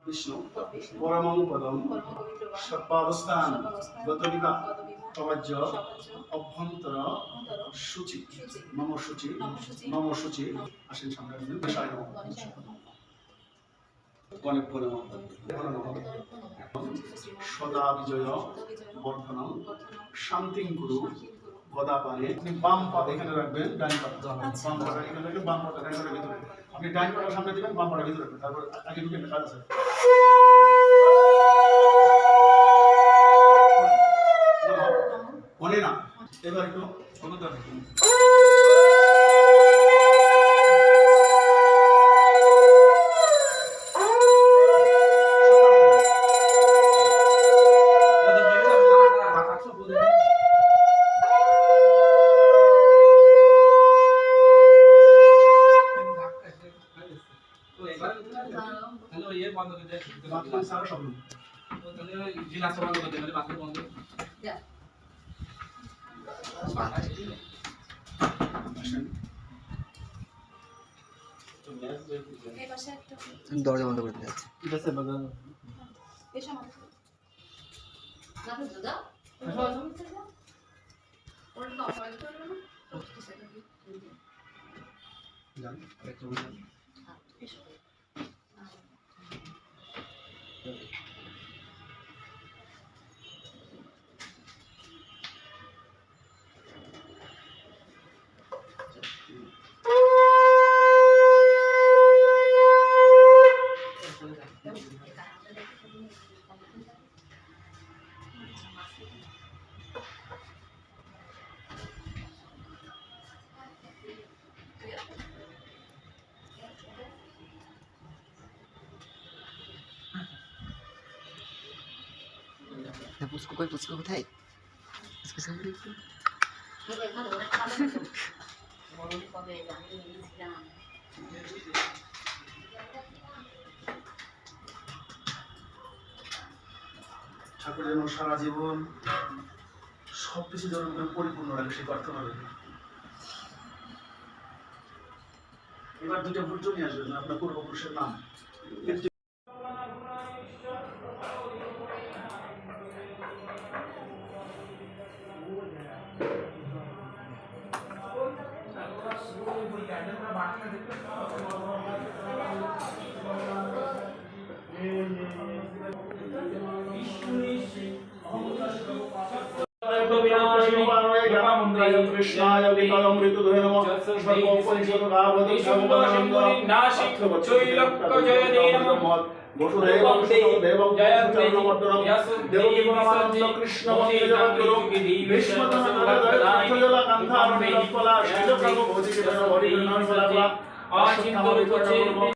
विष्णु परमं पदम सत्पादस्थान गतविका प्रवज्य अभ्यंतर शुचि मम शुचि आसेन सामने विषय অনেক সদা বিজয় বর্ধনম শান্তিং গুরু গদা পানে আপনি বাম পা এখানে রাখবেন ডান পা বাম পা এখানে রাখবেন বাম পা এখানে ভিতরে আপনি ডান পা সামনে দিবেন বাম পা ভিতরে রাখবেন তারপর আগে ঢুকে কাজ আছে মনে না এবার একটু অনুদান हेलो ये बंद कर दे बात कोई सारा शब्द तो तने जिला से बंद कर दे मेरे बात बंद या দরজা বন্ধ করতে যাচ্ছি ঠিক আছে বাবা এসো না তো দাদা ওর তো অফার করে না জান একটু এসো পুচকু কই পুচকু কোথায় পুচকু সামনে ঠাকুর যেন সারা জীবন সবকিছু যেন পরিপূর্ণ রাখে সেই প্রার্থনা রইল এবার দুটো ভুট্টো নিয়ে আসবেন আপনার পূর্বপুরুষের নাম कृष्णाय विकलम ऋतुधरे नमः सर्वोपनिषदगावति सर्वनाशिक चैलक्यजयते नमः वसुदेवं देवं जयन्तीर्णमर्दनं देवकीमानन्द कृष्ण वन्दे जगद्गुरुं भीष्मतनजलकन्धारं नीलफला शीलप्रभु भोजिकेतन हरिकर्णानि फलाफला आचिन्तयति